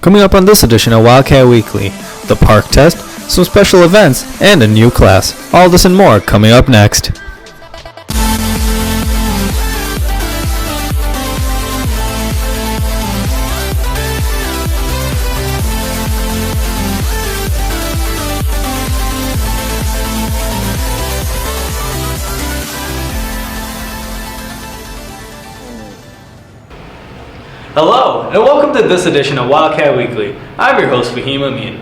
Coming up on this edition of Wildcat Weekly, the PARCC test, some special events, and a new class. All this and more coming up next. Hello, and welcome to this edition of Wildcat Weekly. I'm your host, Fahim Amin.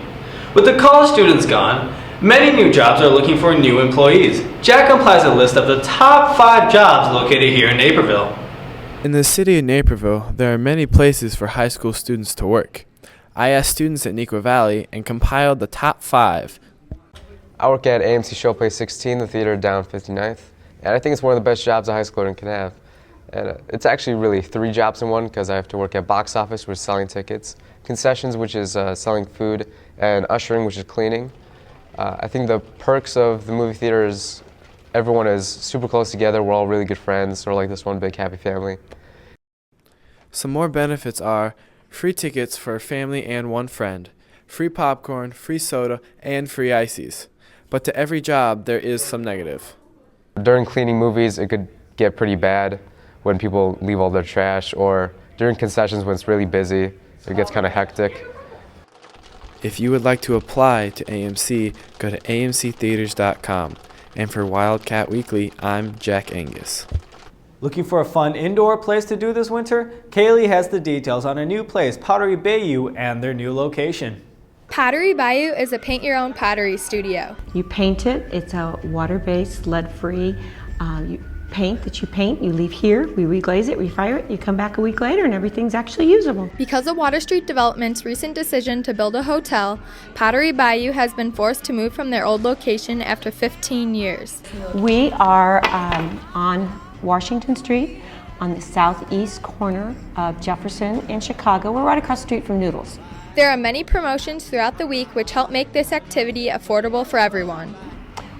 With the college students gone, many new jobs are looking for new employees. Jack compiles a list of the top 5 jobs located here in Naperville. In the city of Naperville, there are many places for high school students to work. I asked students at Neuqua Valley and compiled the top 5. I work at AMC Showplace 16, the theater down 59th, and I think it's one of the best jobs a high schooler can have. And it's actually really 3 jobs in one because I have to work at box office, which is selling tickets, concessions, which is selling food, and ushering, which is cleaning. I think the perks of the movie theater is everyone is super close together. We're all really good friends, sort of like this one big happy family. Some more benefits are free tickets for a family and one friend, free popcorn, free soda, and free ices. But to every job, there is some negative. During cleaning movies, it could get pretty bad when people leave all their trash, or during concessions when it's really busy, it gets kind of hectic. If you would like to apply to AMC, go to amctheaters.com. And for Wildcat Weekly, I'm Jack Angus. Looking for a fun indoor place to do this winter? Kaylee has the details on a new place, Pottery By You, and their new location. Pottery By You is a paint-your-own pottery studio. You paint it. It's a water-based, lead-free paint that you paint. You leave here, we reglaze it, refire it, you come back a week later and everything's actually usable. Because of Water Street Development's recent decision to build a hotel, Pottery By You has been forced to move from their old location after 15 years. We are on Washington Street on the southeast corner of Jefferson and Chicago. We're right across the street from Noodles. There are many promotions throughout the week which help make this activity affordable for everyone.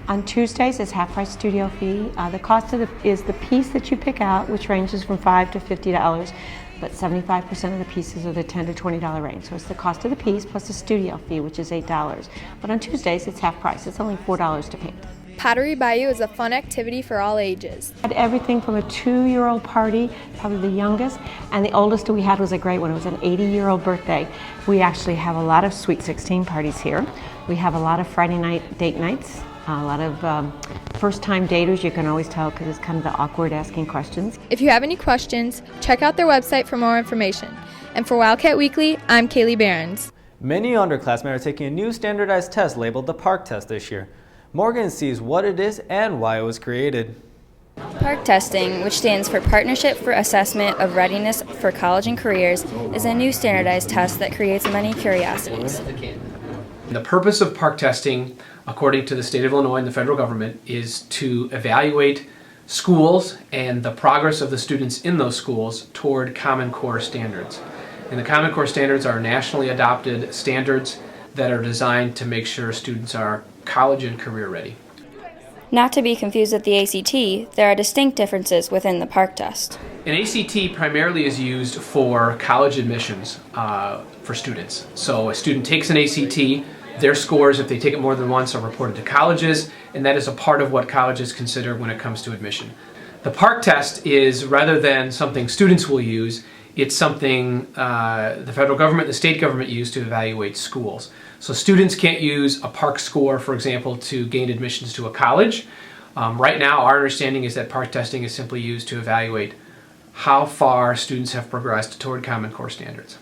On Tuesdays, it's half-price studio fee. The cost is the piece that you pick out, which ranges from $5 to $50, but 75% of the pieces are the $10 to $20 range. So it's the cost of the piece plus the studio fee, which is $8. But on Tuesdays, it's half price. It's only $4 to paint. Pottery By You is a fun activity for all ages. Had everything from a 2-year-old party, probably the youngest, and the oldest we had was a great one. It was an 80-year-old birthday. We actually have a lot of Sweet 16 parties here. We have a lot of Friday night date nights. A lot of first-time daters, you can always tell because it's kind of the awkward asking questions. If you have any questions, check out their website for more information. And for Wildcat Weekly, I'm Kaylee Behrens. Many underclassmen are taking a new standardized test labeled the PARCC test this year. Morgan sees what it is and why it was created. PARCC testing, which stands for Partnership for Assessment of Readiness for College and Careers, is a new standardized test that creates many curiosities. The purpose of PARCC testing, according to the state of Illinois and the federal government, is to evaluate schools and the progress of the students in those schools toward Common Core standards. And the Common Core standards are nationally adopted standards that are designed to make sure students are college and career ready. Not to be confused with the ACT, there are distinct differences within the PARCC test. An ACT primarily is used for college admissions for students. So a student takes an ACT, their scores, if they take it more than once, are reported to colleges, and that is a part of what colleges consider when it comes to admission. The PARCC test is, rather than something students will use, it's something the federal government and the state government use to evaluate schools. So students can't use a PARCC score, for example, to gain admissions to a college. Right now, our understanding is that PARCC testing is simply used to evaluate how far students have progressed toward Common Core standards.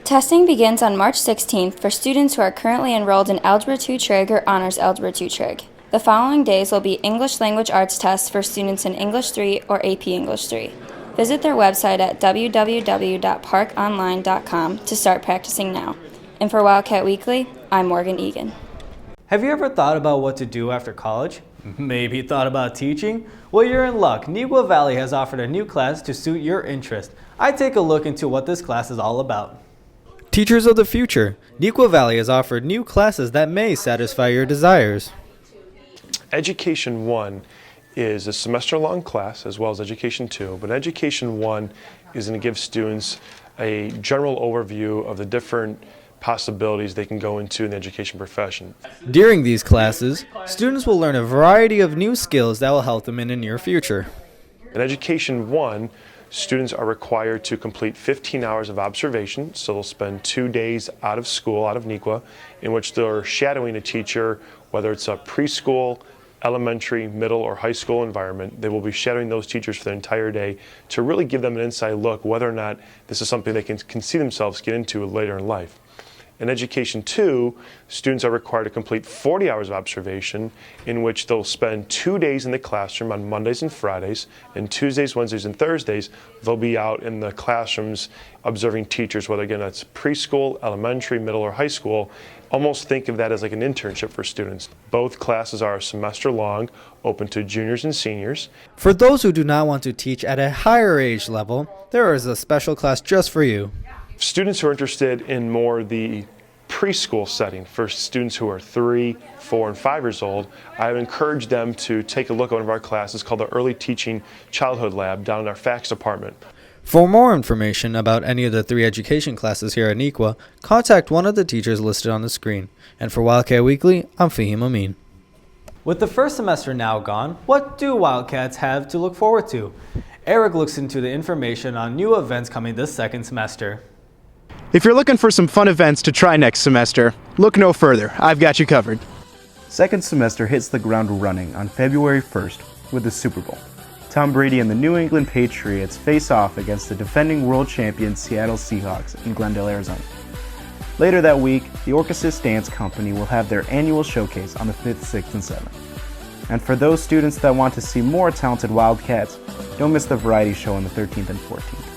Testing begins on March 16th for students who are currently enrolled in Algebra 2 Trig or Honors Algebra 2 Trig. The following days will be English Language Arts tests for students in English 3 or AP English 3. Visit their website at www.parkonline.com to start practicing now. And for Wildcat Weekly, I'm Morgan Egan. Have you ever thought about what to do after college? Maybe thought about teaching? Well, you're in luck. Neuqua Valley has offered a new class to suit your interest. I take a look into what this class is all about. Teachers of the future, Neuqua Valley has offered new classes that may satisfy your desires. Education 1 is a semester-long class as well as Education 2, but Education 1 is going to give students a general overview of the different possibilities they can go into in the education profession. During these classes, students will learn a variety of new skills that will help them in the near future. In Education 1, students are required to complete 15 hours of observation, so they'll spend 2 days out of school, out of NEQA, in which they're shadowing a teacher, whether it's a preschool, elementary, middle, or high school environment. They will be shadowing those teachers for the entire day to really give them an inside look whether or not this is something they can see themselves get into later in life. In Education 2, students are required to complete 40 hours of observation, in which they'll spend 2 days in the classroom on Mondays and Fridays, and Tuesdays, Wednesdays, and Thursdays they'll be out in the classrooms observing teachers, whether again that's preschool, elementary, middle, or high school. Almost think of that as like an internship for students. Both classes are a semester long, open to juniors and seniors. For those who do not want to teach at a higher age level, there is a special class just for you. Students who are interested in more the preschool setting, for students who are 3, 4, and 5 years old, I would encourage them to take a look at one of our classes called the Early Teaching Childhood Lab down in our FACS department. For more information about any of the 3 education classes here at NEQA, contact one of the teachers listed on the screen. And for Wildcat Weekly, I'm Fahim Amin. With the first semester now gone, what do Wildcats have to look forward to? Eric looks into the information on new events coming this second semester. If you're looking for some fun events to try next semester, look no further. I've got you covered. Second semester hits the ground running on February 1st with the Super Bowl. Tom Brady and the New England Patriots face off against the defending world champion Seattle Seahawks in Glendale, Arizona. Later that week, the Orchesis Dance Company will have their annual showcase on the 5th, 6th, and 7th. And for those students that want to see more talented Wildcats, don't miss the variety show on the 13th and 14th.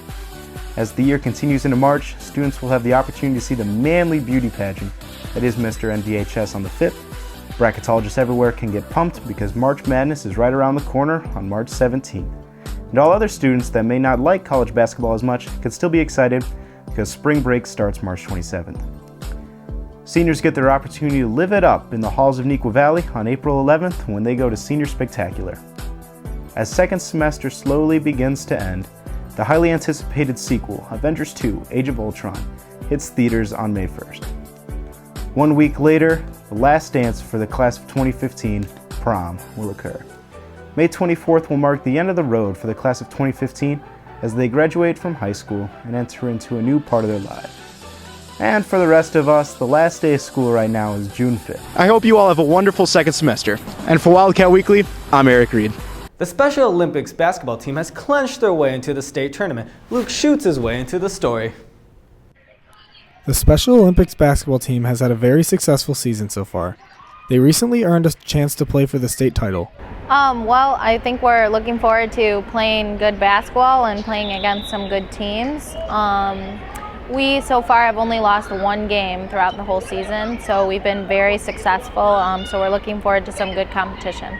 As the year continues into March, students will have the opportunity to see the manly beauty pageant that is Mr. NVHS on the 5th. Bracketologists everywhere can get pumped because March Madness is right around the corner on March 17th. And all other students that may not like college basketball as much can still be excited because spring break starts March 27th. Seniors get their opportunity to live it up in the halls of Neuqua Valley on April 11th when they go to Senior Spectacular. As second semester slowly begins to end, the highly anticipated sequel, Avengers 2: Age of Ultron, hits theaters on May 1st. 1 week later, the last dance for the class of 2015, prom, will occur. May 24th will mark the end of the road for the class of 2015 as they graduate from high school and enter into a new part of their lives. And for the rest of us, the last day of school right now is June 5th. I hope you all have a wonderful second semester. And for Wildcat Weekly, I'm Eric Reed. The Special Olympics basketball team has clenched their way into the state tournament. Luke shoots his way into the story. The Special Olympics basketball team has had a very successful season so far. They recently earned a chance to play for the state title. Well, I think we're looking forward to playing good basketball and playing against some good teams. We so far have only lost 1 game throughout the whole season, so we've been very successful, so we're looking forward to some good competition.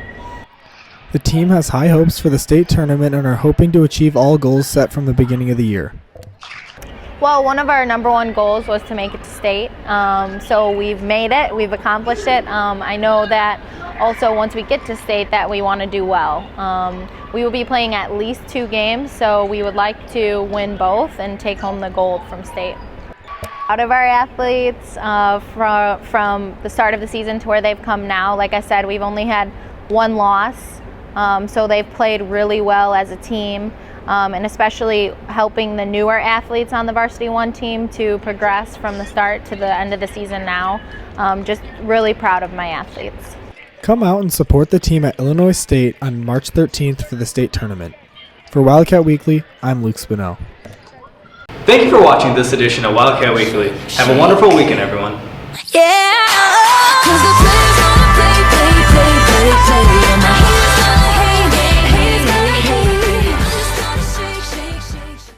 The team has high hopes for the state tournament and are hoping to achieve all goals set from the beginning of the year. Well, one of our number 1 goals was to make it to state, so we've made it, we've accomplished it. I know that also once we get to state that we want to do well. We will be playing at least 2 games, so we would like to win both and take home the gold from state. Out of our athletes, from the start of the season to where they've come now, like I said, we've only had 1 loss. So they've played really well as a team, and especially helping the newer athletes on the Varsity 1 team to progress from the start to the end of the season now. Just really proud of my athletes. Come out and support the team at Illinois State on March 13th for the state tournament. For Wildcat Weekly, I'm Luke Spinell. Thank you for watching this edition of Wildcat Weekly. Have a wonderful weekend, everyone. Yeah.